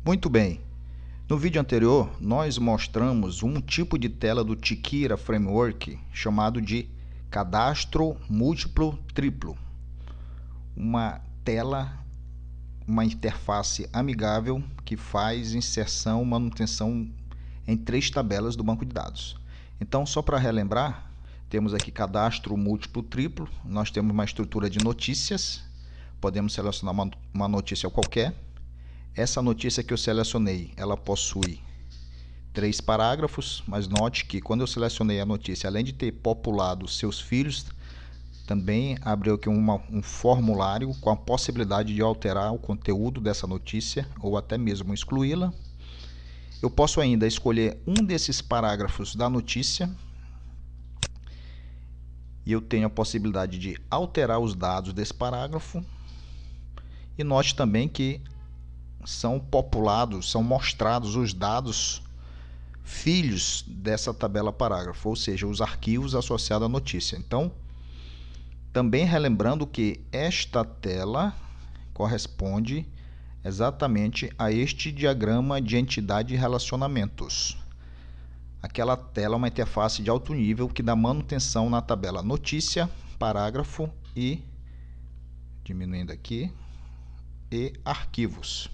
Muito bem. No vídeo anterior, nós mostramos um tipo de tela do Tikira Framework chamado de cadastro múltiplo triplo. Uma tela, uma interface amigável que faz inserção e manutenção em 3 tabelas do banco de dados. Então, só para relembrar, temos aqui cadastro múltiplo triplo, nós temos uma estrutura de notícias, podemos selecionar uma notícia qualquer. Essa notícia que eu selecionei, ela possui 3 parágrafos, mas note que quando eu selecionei a notícia, além de ter populado seus filhos, também abriu aqui um formulário com a possibilidade de alterar o conteúdo dessa notícia ou até mesmo excluí-la. Eu posso ainda escolher um desses parágrafos da notícia e eu tenho a possibilidade de alterar os dados desse parágrafo. E note também que são populados, são mostrados os dados filhos dessa tabela parágrafo, ou seja, os arquivos associados à notícia. Então, também relembrando que esta tela corresponde exatamente a este diagrama de entidade e relacionamentos. Aquela tela é uma interface de alto nível que dá manutenção na tabela notícia, parágrafo e, diminuindo aqui, e arquivos.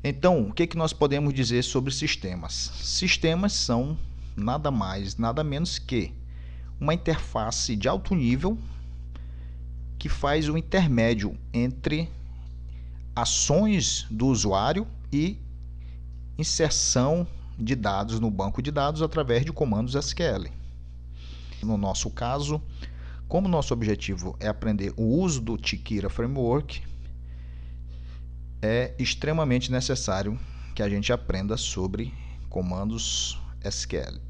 Então, o que nós podemos dizer sobre sistemas? Sistemas são nada mais, nada menos que uma interface de alto nível que faz o intermédio entre ações do usuário e inserção de dados no banco de dados através de comandos SQL. No nosso caso, como nosso objetivo é aprender o uso do Tikira Framework, é extremamente necessário que a gente aprenda sobre comandos SQL.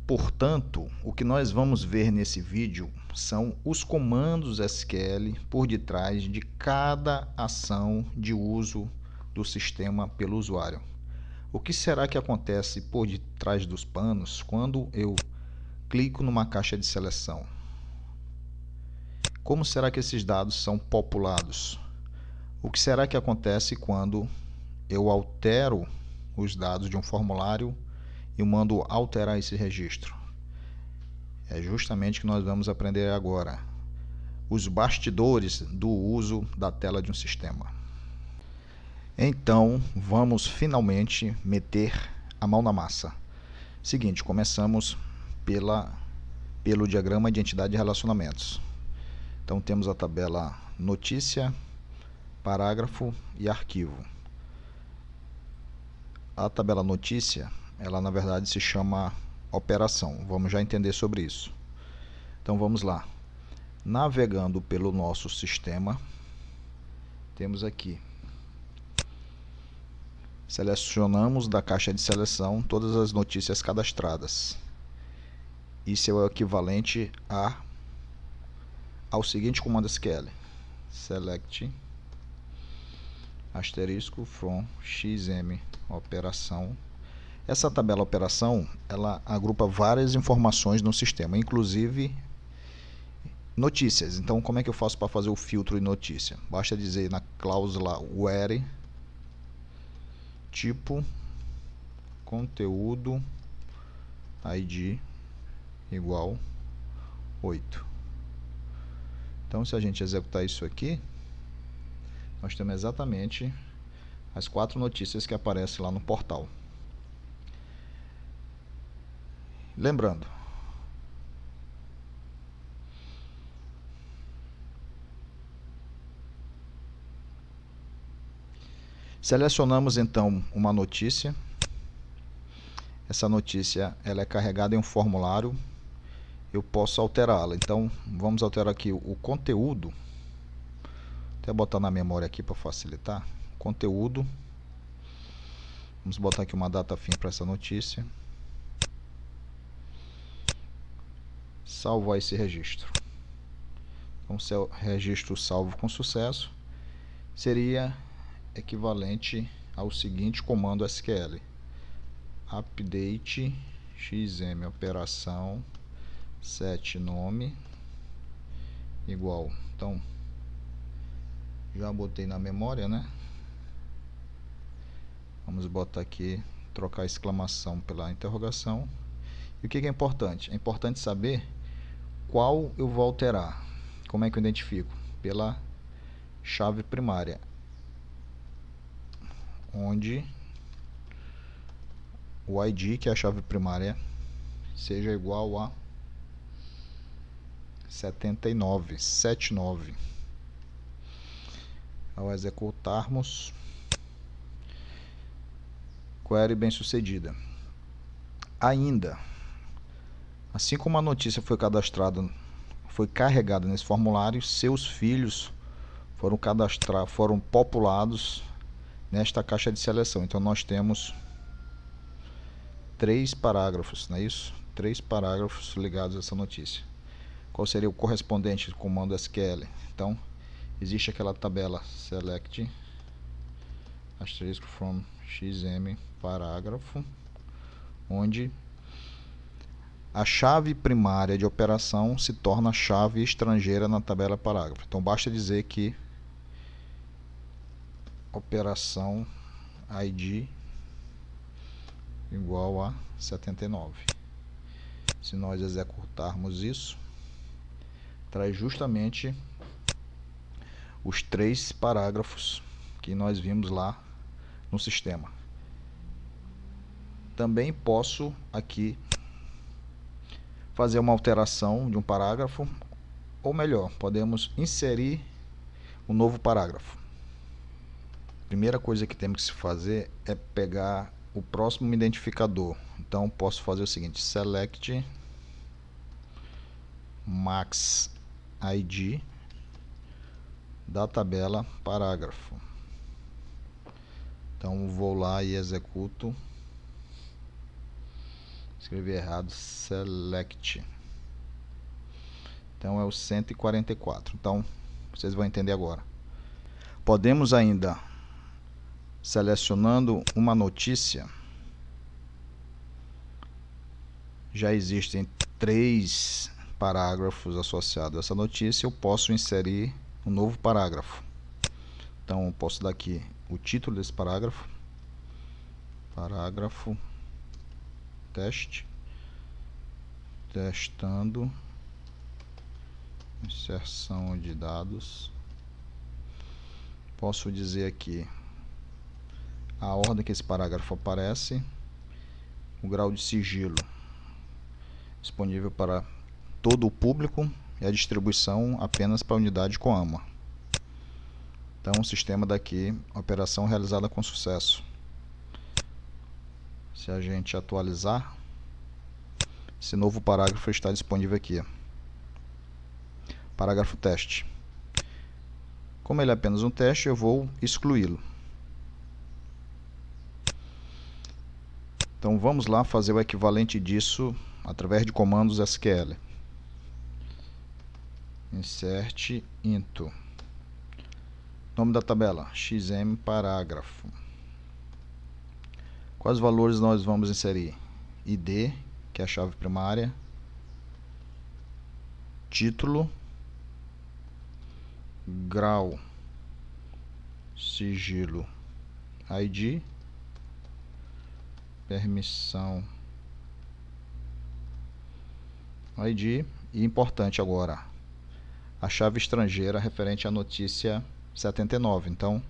Portanto, o que nós vamos ver nesse vídeo são os comandos SQL por detrás de cada ação de uso do sistema pelo usuário. O que será que acontece por detrás dos panos quando eu clico numa caixa de seleção? Como será que esses dados são populados? O que será que acontece quando eu altero os dados de um formulário e mando alterar esse registro? É justamente o que nós vamos aprender agora. Os bastidores do uso da tela de um sistema. Então, vamos finalmente meter a mão na massa. Seguinte, começamos pelo diagrama de entidade de relacionamentos. Então, temos a tabela notícia, parágrafo e arquivo. A tabela notícia, ela na verdade se chama operação. Vamos já entender sobre isso. Então, vamos lá. Navegando pelo nosso sistema, temos aqui. Selecionamos da caixa de seleção todas as notícias cadastradas. Isso é o equivalente ao seguinte comando SQL: select asterisco from xm operação. Essa tabela operação, ela agrupa várias informações no sistema, inclusive notícias. Então, como é que eu faço para fazer o filtro de notícia? Basta dizer na cláusula where tipo conteúdo id igual 8. Então, se a gente executar isso aqui, nós temos exatamente as 4 notícias que aparecem lá no portal. Lembrando, selecionamos então uma notícia. Essa notícia ela é carregada em um formulário. Eu posso alterá-la. Então, vamos alterar aqui o conteúdo. Até botar na memória aqui para facilitar. Conteúdo. Vamos botar aqui uma data fim para essa notícia. Salvar esse registro. Então, se o registro salvo com sucesso, seria equivalente ao seguinte comando SQL: update xm operação set nome igual. Então já botei na memória, né? Vamos botar aqui, trocar a exclamação pela interrogação. E o que é importante? É importante saber qual eu vou alterar. Como é que eu identifico? Pela chave primária, onde o ID, que é a chave primária, seja igual a 79. Ao executarmos, query bem sucedida. Ainda, assim como a notícia foi cadastrada, foi carregada nesse formulário, seus filhos foram populados nesta caixa de seleção. Então nós temos 3 parágrafos, não é isso? 3 parágrafos ligados a essa notícia. Qual seria o correspondente do comando SQL? Então, existe aquela tabela select asterisk from xm parágrafo, onde a chave primária de operação se torna a chave estrangeira na tabela parágrafo. Então basta dizer que operação ID igual a 79. Se nós executarmos isso, traz justamente os 3 parágrafos que nós vimos lá no sistema. Também posso aqui fazer uma alteração de um parágrafo, ou melhor, podemos inserir um novo parágrafo. A primeira coisa que temos que se fazer é pegar o próximo identificador. Então posso fazer o seguinte: select max ID da tabela parágrafo. Então vou lá e executo. Escrevi errado, select. Então é o 144. Então vocês vão entender agora. Podemos ainda, selecionando uma notícia, já existem 3 parágrafos associados a essa notícia, eu posso inserir um novo parágrafo. Então eu posso dar aqui o título desse parágrafo, parágrafo teste, testando inserção de dados. Posso dizer aqui a ordem que esse parágrafo aparece, o grau de sigilo disponível para todo o público e a distribuição apenas para a unidade Coama. Então o sistema daqui, operação realizada com sucesso. Se a gente atualizar, esse novo parágrafo está disponível aqui. Parágrafo teste. Como ele é apenas um teste, eu vou excluí-lo. Então vamos lá fazer o equivalente disso através de comandos SQL. Insert into. Nome da tabela, xm parágrafo. Quais valores nós vamos inserir? ID, que é a chave primária, título, grau, sigilo, ID, permissão, ID, e importante agora, a chave estrangeira referente à notícia 79. Então,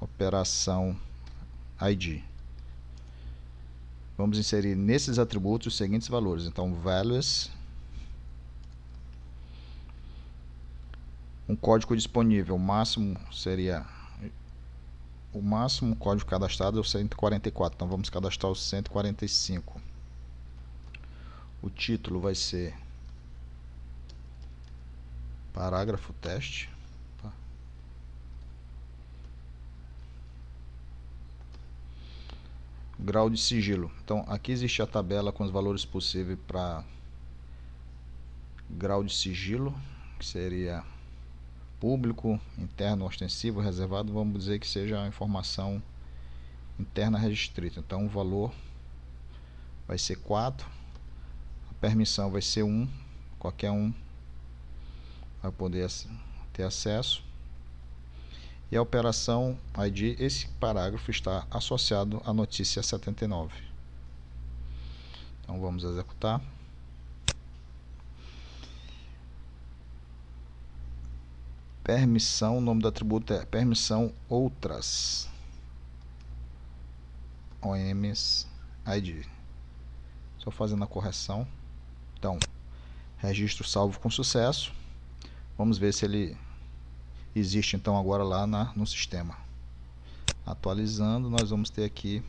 operação ID. Vamos inserir nesses atributos os seguintes valores. Então, values, um código disponível, o máximo seria, o máximo código cadastrado é o 144, então vamos cadastrar o 145. O título vai ser parágrafo teste. Grau de sigilo. Então aqui existe a tabela com os valores possíveis para grau de sigilo, que seria público, interno, ostensivo, reservado. Vamos dizer que seja a informação interna restrita. Então o valor vai ser 4. A permissão vai ser 1. Qualquer um vai poder ter acesso. E a operação ID, esse parágrafo está associado à notícia 79. Então vamos executar. Permissão, o nome do atributo é permissão outras OMs ID. Só fazendo a correção. Então, registro salvo com sucesso. Vamos ver se ele existe então agora lá no sistema. Atualizando, nós vamos ter aqui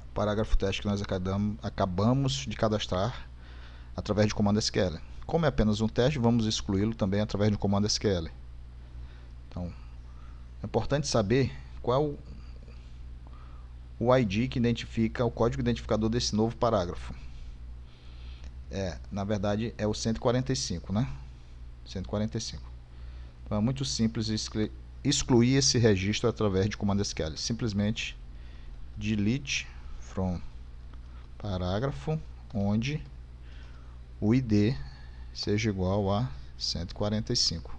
o parágrafo teste que nós acabamos de cadastrar através de comando SQL. Como é apenas um teste, vamos excluí-lo também através do comando SQL. Então, é importante saber qual o ID que identifica, o código identificador desse novo parágrafo. Na verdade, é o 145, né? 145. Então, é muito simples excluir esse registro através de comando SQL. Simplesmente delete from parágrafo onde o ID seja igual a 145.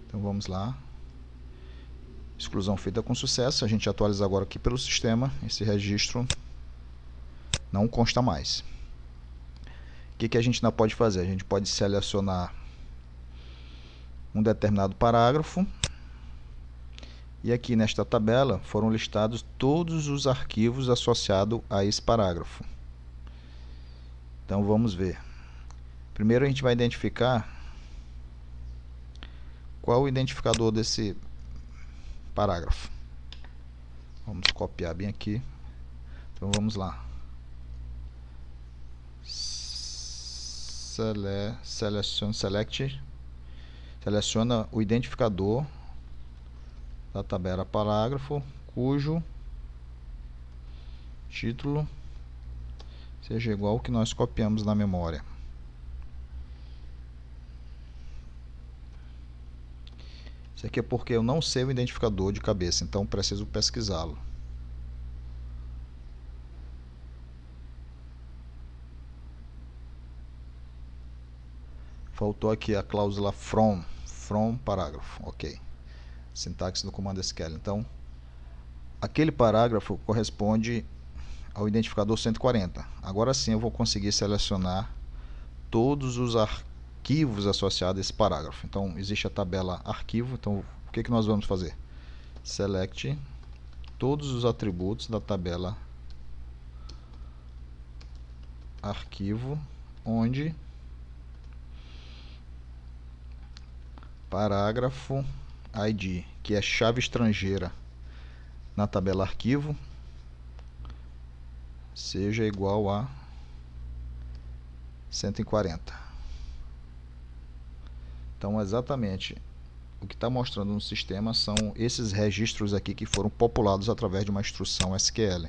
Então vamos lá. Exclusão feita com sucesso. A gente atualiza agora aqui pelo sistema. Esse registro não consta mais. O que a gente ainda pode fazer? A gente pode selecionar um determinado parágrafo. E aqui nesta tabela foram listados todos os arquivos associados a esse parágrafo. Então vamos ver. Primeiro a gente vai identificar qual o identificador desse parágrafo. Vamos copiar bem aqui. Então vamos lá. Seleciona o identificador da tabela parágrafo cujo título seja igual ao que nós copiamos na memória. Isso aqui é porque eu não sei o identificador de cabeça, então preciso pesquisá-lo. Faltou aqui a cláusula from parágrafo, ok. Sintaxe do comando SQL. Então, aquele parágrafo corresponde ao identificador 140. Agora sim eu vou conseguir selecionar todos os arquivos associados a esse parágrafo. Então, existe a tabela arquivo. Então, o que nós vamos fazer? Select todos os atributos da tabela arquivo, onde parágrafo ID, que é chave estrangeira na tabela arquivo, seja igual a 140. Então, exatamente o que está mostrando no sistema são esses registros aqui que foram populados através de uma instrução SQL.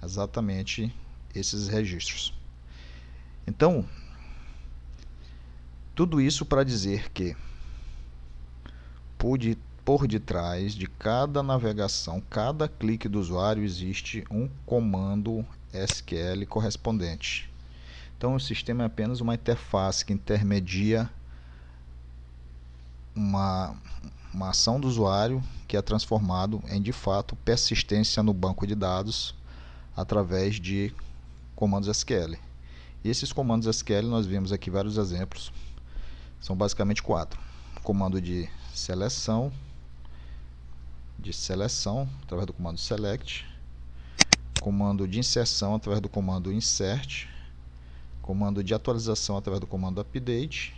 Exatamente esses registros. Então, tudo isso para dizer que por detrás de cada navegação, cada clique do usuário, existe um comando SQL correspondente. Então, o sistema é apenas uma interface que intermedia uma ação do usuário que é transformado em, de fato, persistência no banco de dados através de comandos SQL. E esses comandos SQL, nós vimos aqui vários exemplos, são basicamente 4. Comando de seleção através do comando select, comando de inserção através do comando insert, comando de atualização através do comando update,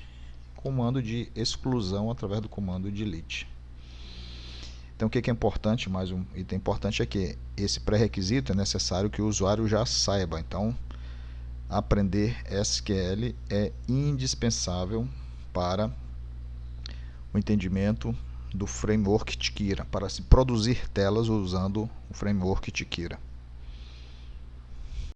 comando de exclusão através do comando delete. Então, o que é importante, mais um item importante, é que esse pré-requisito é necessário que o usuário já saiba. Então, aprender SQL é indispensável para o entendimento do framework Tikira, para se produzir telas usando o framework Tikira.